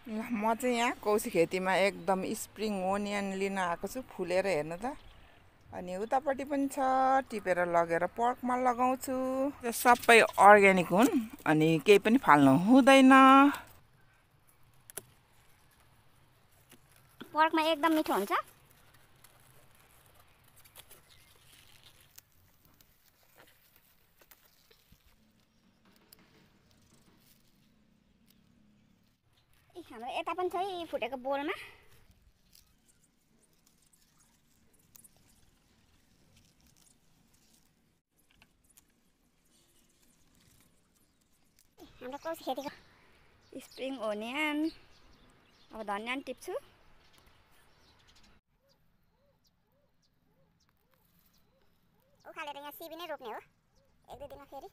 ल म चाहिँ यहाँ कौशी खेतीमा एकदम स्प्रिङ ओनियन लिन आएको छु फुलेर हेर्नु त। अनि उतापट्टि पनि छ, टिपेर लगेर पर्कमा लगाउँछु। त्यो सबै अर्ग्यानिक हुन् अनि केही पनि फाल्नु हुँदैन। पर्कमा एकदम मिठो हुन्छ। हाम्रो यता पनि छ है फुटेको बोलमा। हाम्रो कौशी खेतीको स्प्रिङ ओनियन। अब धनिया पनि टिप्छु। उखालेर यहाँ सिबी नै रोप्ने हो एक दुई दिनमा फेरि।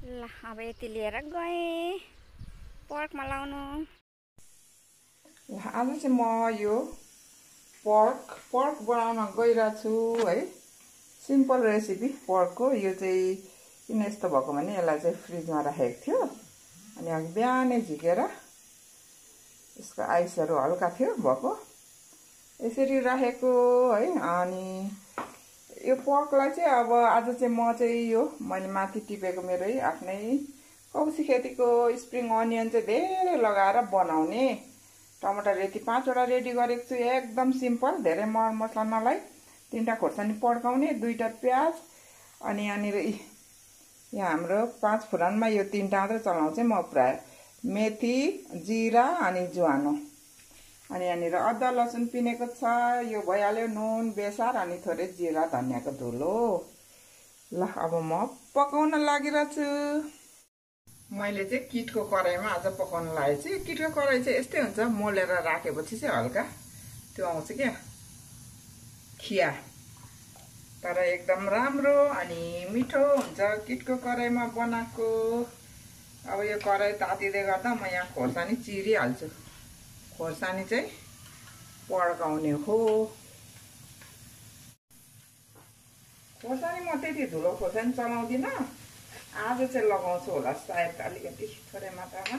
ल अब यति लिएर गएँ पर्कमा लाउनु। आज चाहिँ म यो पर्क बनाउन गइरहेको छु है। सिम्पल रेसिपी पर्कको। यो चाहिँ किन यस्तो भएको भने यसलाई चाहिँ फ्रिजमा राखेको थियो अनि अघि बिहानै झिकेर यसको आइसहरू हल्का थियो भएको, यसरी राखेको है। अनि यो पर्कलाई चाहिँ अब आज चाहिँ म चाहिँ यो मैले माथि टिपेको मेरै आफ्नै कौशी खेतीको स्प्रिङ अनियन चाहिँ धेरै लगाएर बनाउने। टमाटर यति 5 वटा रेडी गरेको छु, एकदम सिम्पल, धेरै मरमसला नलाई। 3टा खोर्सानी पड्काउने, 2टा प्याज अनि यहाँनिर यहाँ हाम्रो 5 फुरनमा यो 3टा मात्रै चलाउँछु म प्राय। मेथी, जिरा अनि ज्वानो अनि यहाँनिर अदुवा लसुन पिनेको छ। यो भइहाल्यो, नुन, बेसार अनि थोरै जिरा धनियाको धुलो। ल अब म पकाउन लागिरहेको छु। मैले चाहिँ किटको कराईमा आज पकाउन लागेको छु। किटको कराई चाहिँ यस्तै हुन्छ, मोलेर राखेपछि चाहिँ हल्का त्यो आउँछ क्या खिया, तर एकदम राम्रो अनि मिठो हुन्छ किटको कराईमा बनाएको। अब यो कराई तातिँदै गर्दा म यहाँ खोर्सानी चिरिहाल्छु। खोर्सानी चाहिँ पड्काउने हो। खोर्सानी म त्यति धुलो खोर्सानी चलाउँदिनँ, आज चाहिँ लगाउँछु होला सायद अलिकति थोरै मात्रामा।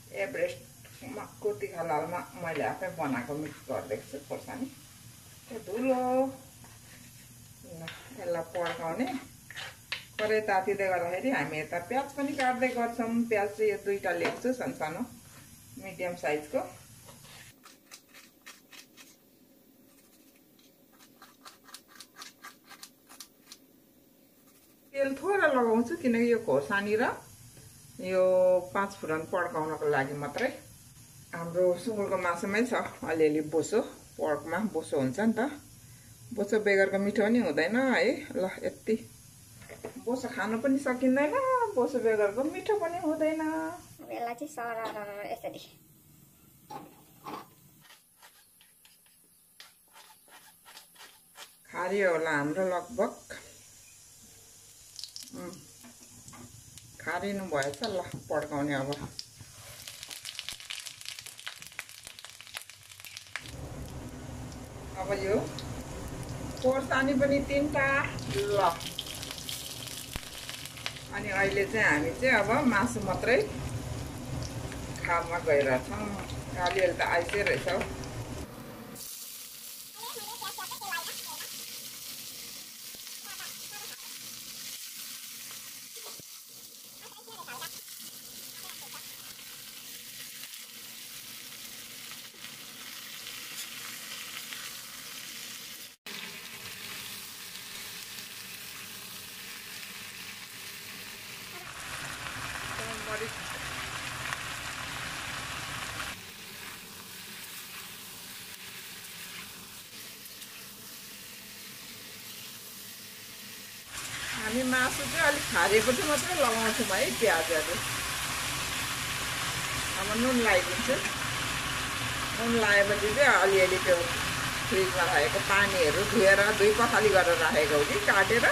एभरेस्टमा कुर्तिखा लालमा मैले आफै बनाएको मिक्स गरिदिएको छु खोर्सानी, त्यो धुलो। यसलाई पड्काउने। कराई तातिँदै गर्दाखेरि हामी यता प्याज पनि काट्दै गर्छौँ। प्याज चाहिँ यो 2टा ल्याएको छु सानो मिडियम साइजको। तेल थोरै लगाउँछु किनकि यो खोर्सानी र यो 5 फुरन पड्काउनको लागि मात्रै। हाम्रो सुँगुरको मासुमै छ अलिअलि बोसो, पर्कमा बोसो हुन्छ नि त। बोसो बेगरको मिठो पनि हुँदैन है। ल यति बोसो खानु पनि सकिँदैन, बोसो बेगरको मिठो पनि हुँदैन। यसलाई चाहिँ सरर यसरी खारियो होला हाम्रो लगभग। खारिनु भएछ। ल पड्काउने अब। अब यो खोर्सानी पनि 3टा। ल अनि अहिले चाहिँ हामी चाहिँ अब मासु मात्रै खानमा गइरहेछौँ। अलिअलि त आइसै रहेछ। हामी मासु चाहिँ अलिक खारिएपछि मात्रै लगाउँछौँ है प्याजहरू। अब नुन लगाइदिन्छु। नुन लगाएपछि चाहिँ अलिअलि त्यो फ्रिजमा राखेको पानीहरू धुएर 2 पखाली गरेर राखेको हो कि काटेर।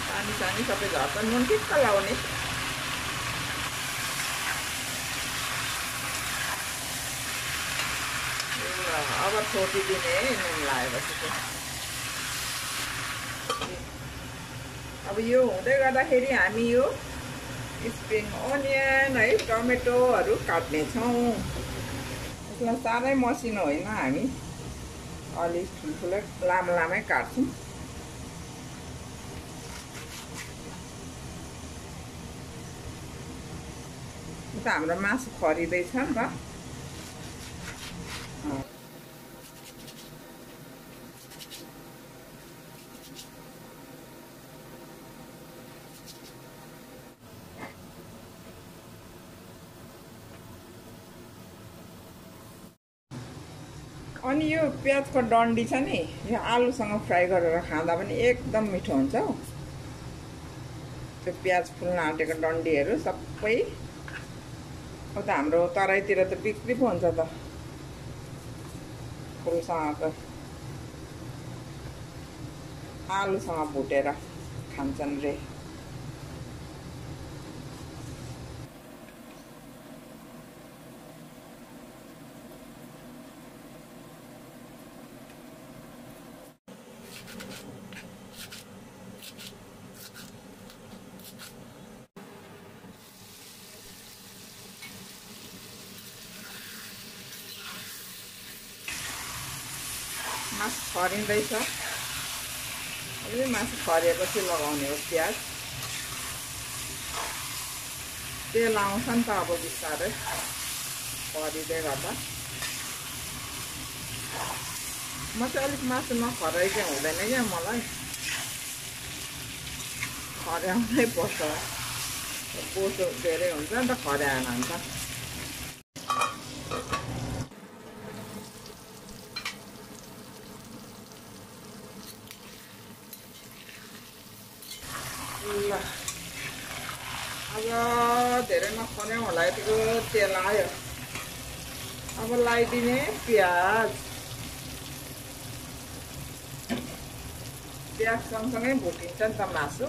पानी सानी सबै झर्छ, नुन ठिक्क लगाउने। अब छोटिदिने है नुन लगाएपछि चाहिँ। अब यो हुँदै गर्दाखेरि हामी यो स्प्रिङ अनियन है टमेटोहरू काट्नेछौँ। यसलाई साह्रै मसिनो होइन, हामी अलिक ठुल्ठुलै लामै काट्छौँ। त हाम्रो मासु खरिँदैछ नि त। अनि यो प्याजको डन्डी छ नि, यो आलुसँग फ्राई गरेर खाँदा पनि एकदम मिठो हुन्छ हौ। त्यो प्याज फुल्न आँटेको डन्डीहरू सबै अब त हाम्रो तराईतिर त बिक्री पो हुन्छ त, फुलसँगको आलुसँग भुटेर खान्छन् रे। मासु खरिँदैछ। अलि मासु खरिएपछि लगाउने हो प्याज। तेल आउँछ नि त अब बिस्तारै खरिँदै गर्दा। म चाहिँ अलिक मासु नखराइकै हुँदैन क्या, मलाई खर्याउनै पर्छ। बोसो धेरै हुन्छ नि त खर्याएन भने त। ल अब धेरै नखर्याउँ होला, यतिको तेल आयो। अब लगाइदिने प्याज। प्याज सँगसँगै भुटिन्छ नि त मासु।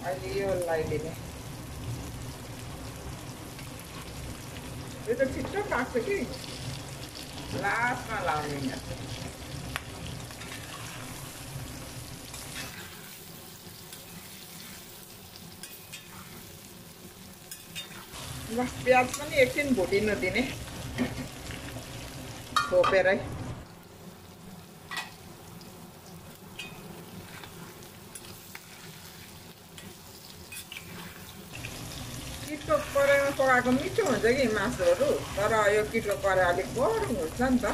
अहिले यो लगाइदिने। यो त छिट्टो पाक्छ कि, लास्टमा लाउने यहाँ। बस प्याज पनि एकछिन भुटिनु दिने छोपेरै। किटको कराईमा पकाएको मिठो हुन्छ कि मासुहरू, तर यो किटको कराई अलिक गरम हुन्छ नि त,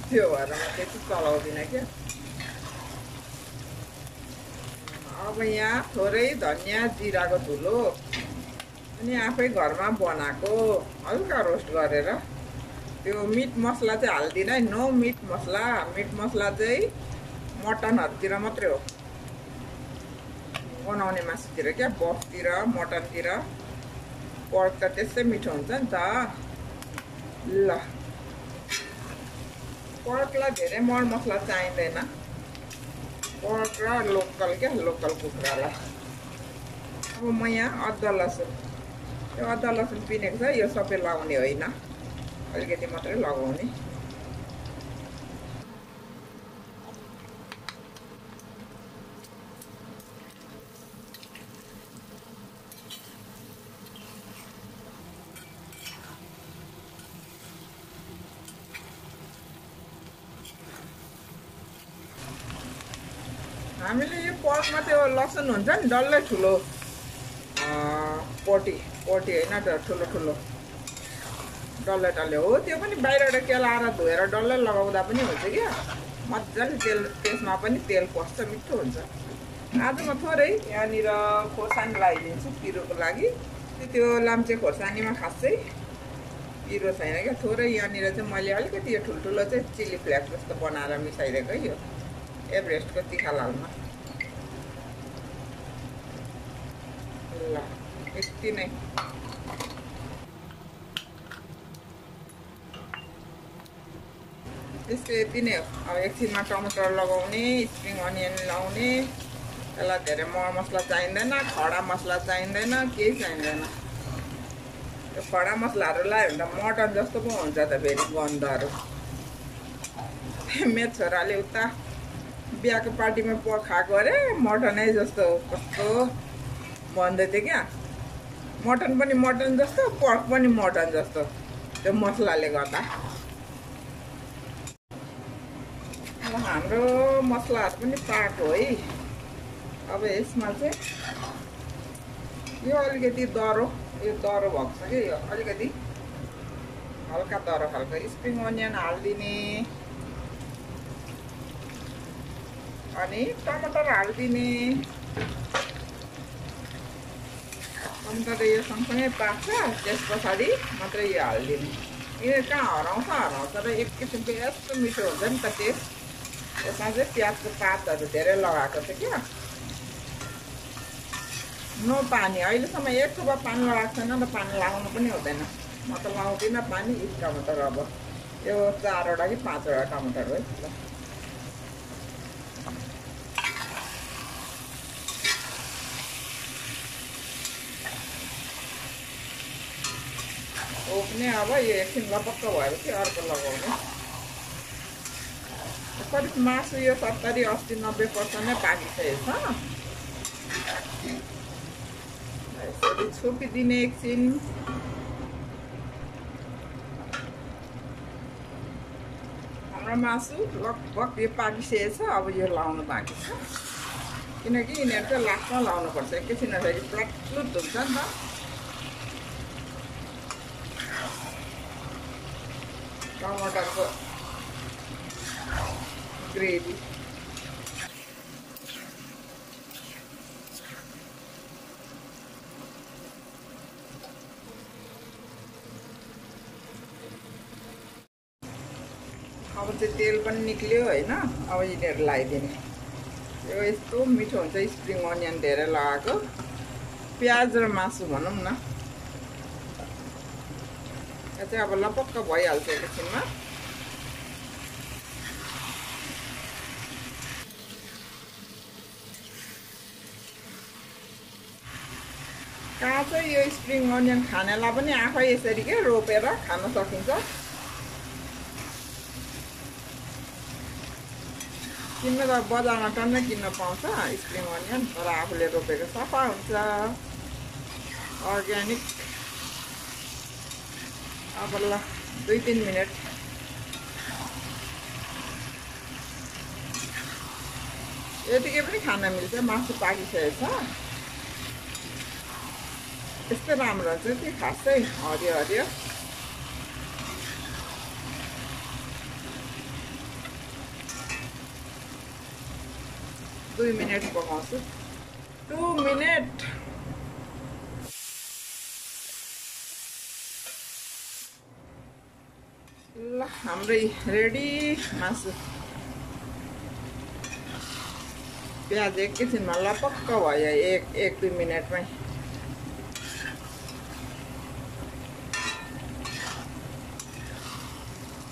त्यो भएर म त्यति चलाउँदिनँ क्या। अब यहाँ थोरै धनियाँ जिराको धुलो अनि आफै घरमा बनाएको हल्का रोस्ट गरेर। त्यो मिट मसला चाहिँ हाल्दिनँ है, नो मिट मसला। मिट मसला चाहिँ मटनहरूतिर मात्रै हो बनाउने, मासुतिर क्या, बफतिर मटनतिर। पर्क त त्यस्तै मिठो हुन्छ नि त। ल पर्कलाई धेरै मरमसला चाहिँदैन, पर्क र लोकल क्या, लोकल कुखुरालाई। अब म यहाँ अदुवा लसुन, यो अदुवा लसुन पिनेको छ, यो सबै लगाउने होइन, अलिकति मात्रै लगाउने। हामीले यो पर्कमा त्यो लसुन हुन्छ नि, डल्लै ठुलो पोटी होइन त, ठुलो ठुलो डल्लै हो। त्यो पनि बाहिरबाट केलाएर धोएर डल्लै लगाउँदा पनि हुन्छ क्या, मजाले तेल, त्यसमा पनि तेल पस्छ, मिठो हुन्छ। आज म थोरै यहाँनिर खोर्सानी लगाइदिन्छु पिरोको लागि। त्यो लाम्चे खोर्सानीमा खासै पिरो छैन क्या, थोरै यहाँनिर चाहिँ मैले अलिकति यो ठुल्ठुलो चाहिँ चिली फ्लेक्स जस्तो बनाएर मिसाइदिएको यो एभरेस्टको तिखालालमा। ल यति नै। त्यसको यति नै हो। अब एकछिनमा टमाटर लगाउने, स्प्रिङ अनियन लगाउने। त्यसलाई धेरै मरमसला चाहिँदैन, खडा मसला चाहिँदैन, केही चाहिँदैन। त्यो खडा मसलाहरू लगायो भने त मटन जस्तो पो हुन्छ त फेरि गन्धहरू। मेरो छोराले उता बिहाको पार्टीमा पर्क खाएको अरे मटनै जस्तो कस्तो भन्दै थियो क्या। मटन पनि मटन जस्तो पर्क पनि मटन जस्तो त्यो मसलाले गर्दा। हाम्रो मसलाहरू पनि पाएको है। अब यसमा चाहिँ यो अलिकति दह्रो भएको छ कि यो अलिकति हल्का दह्रो खालको स्प्रिङ अनियन हालिदिने अनि टमाटर हालिदिने। टमाटर यो सँगसँगै पाक्छ त्यस पछाडि मात्रै यो हालिदिने। यो कहाँ हराउँछ र एक किसिमको यस्तो मिठो हुन्छ नि त टेस्ट। यसमा चाहिँ प्याजको पातहरू धेरै लगाएको थियो क्या। नो पानी, अहिलेसम्म एक थोपा पानी लगाएको छैन र पानी लगाउनु पनि हुँदैन। म त लाउँदिनँ पानी। एक टमाटर अब यो 4वटा कि 5वटा टमाटर हो। ओप्ने अब यो एकछिन लपक्क भएपछि अर्को लगाउने। करिब मासु यो 70-80-90% नै पाकिसकेको छ। यसरी छोपिदिने एकछिन। हाम्रो मासु लगभग यो पाकिसकेको छ। अब यो लाउनु बाँकी छ किनकि यिनीहरू चाहिँ लास्टमा लाउनुपर्छ। एकैछिन प्लुट हुन्छ नि त। टमाटरको ग्रेभी अब चाहिँ तेल पनि निक्ल्यो होइन। अब यिनीहरू लगाइदिने। यो यस्तो मिठो हुन्छ स्प्रिङ अनियन धेरै लगाएको प्याज र मासु भनौँ न। यो चाहिँ अब लपक्क भइहाल्छ एकछिनमा। काँचो यो स्प्रिङ अनियन खानेलाई पनि आफै यसरी के रोपेर खान सकिन्छ। किन्न त बजारमा टन्नै किन्न पाउँछ स्प्रिङ अनियन, तर आफूले रोपेको सफा हुन्छ, अर्ग्यानिक। अब ल 2-3 मिनट यतिकै पनि खान मिल्छ। मासु पाकिसकेको छ। यस्तो राम्रो हुन्छ कि खासै हरियो 2 मिनट पकाउँछु। 2 मिनट। ल हाम्रै रेडी मासु। प्याज एकैछिनमा लपक्क भयो 1-2 मिनटमै।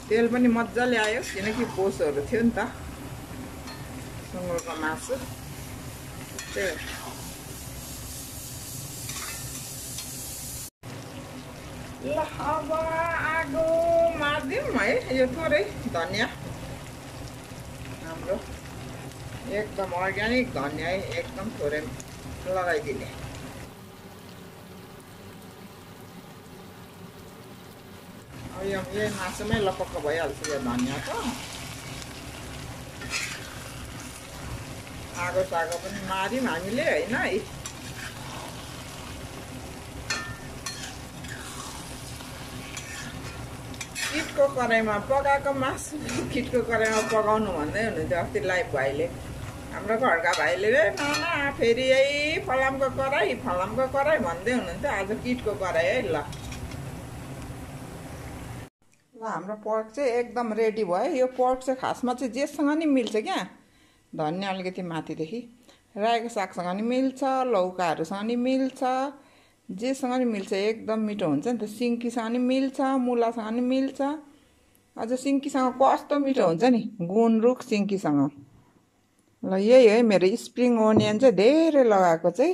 तेल पनि मजाले आयो किनकि पोसहरू थियो नि त सुँगुरको मासु। ल अब आगो मारिदिउँ है। यो थोरै धनियाँ हाम्रो एकदम अर्ग्यानिक धनियाँ एकदम थोरै लगाइदिने। अब यही मासुमै लपक्क भइहाल्छ यो धनियाँ त। आगो सागो पनि मार्यौँ हामीले होइन। किटको कराईमा पकाएको मासु किटको कराईमा पकाउनु भन्दै हुनुहुन्थ्यो अस्ति लाइभ भाइले। हाम्रो घरका भाइले नाना फेरि यही फलामको कराई भन्दै हुनुहुन्थ्यो। आज किटको कराई है। ल हाम्रो पर्क चाहिँ एकदम रेडी भयो। यो पर्क चाहिँ खासमा चाहिँ जेसँग नि मिल्छ क्या। धनियाँ अलिकति माथिदेखि रायोको सागसँग नि मिल्छ, लौकाहरूसँग नि मिल्छ, जेसँग नि मिल्छ। एकदम मिठो हुन्छ नि त। सिन्कीसँग नि मिल्छ, मुलासँग नि मिल्छ। अझ सिन्कीसँग कस्तो मिठो हुन्छ नि, गुन्द्रुक सिन्कीसँग। ल यही है मेरो स्प्रिङ अनियन चाहिँ धेरै लगाएको चाहिँ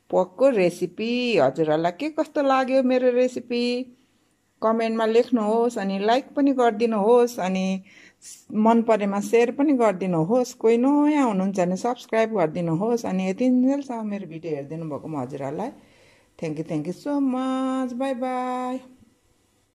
पर्कको रेसिपी। हजुरहरूलाई के कस्तो लाग्यो मेरो रेसिपी कमेन्टमा लेख्नुहोस् अनि लाइक पनि गरिदिनुहोस् अनि मन परेमा सेयर पनि गरिदिनुहोस्। कोही नयाँ हुनुहुन्छ भने सब्सक्राइब गरिदिनुहोस्। अनि यतिन्जेलसम्म मेरो भिडियो हेरिदिनु भएकोमा हजुरहरूलाई thank you so much. By by.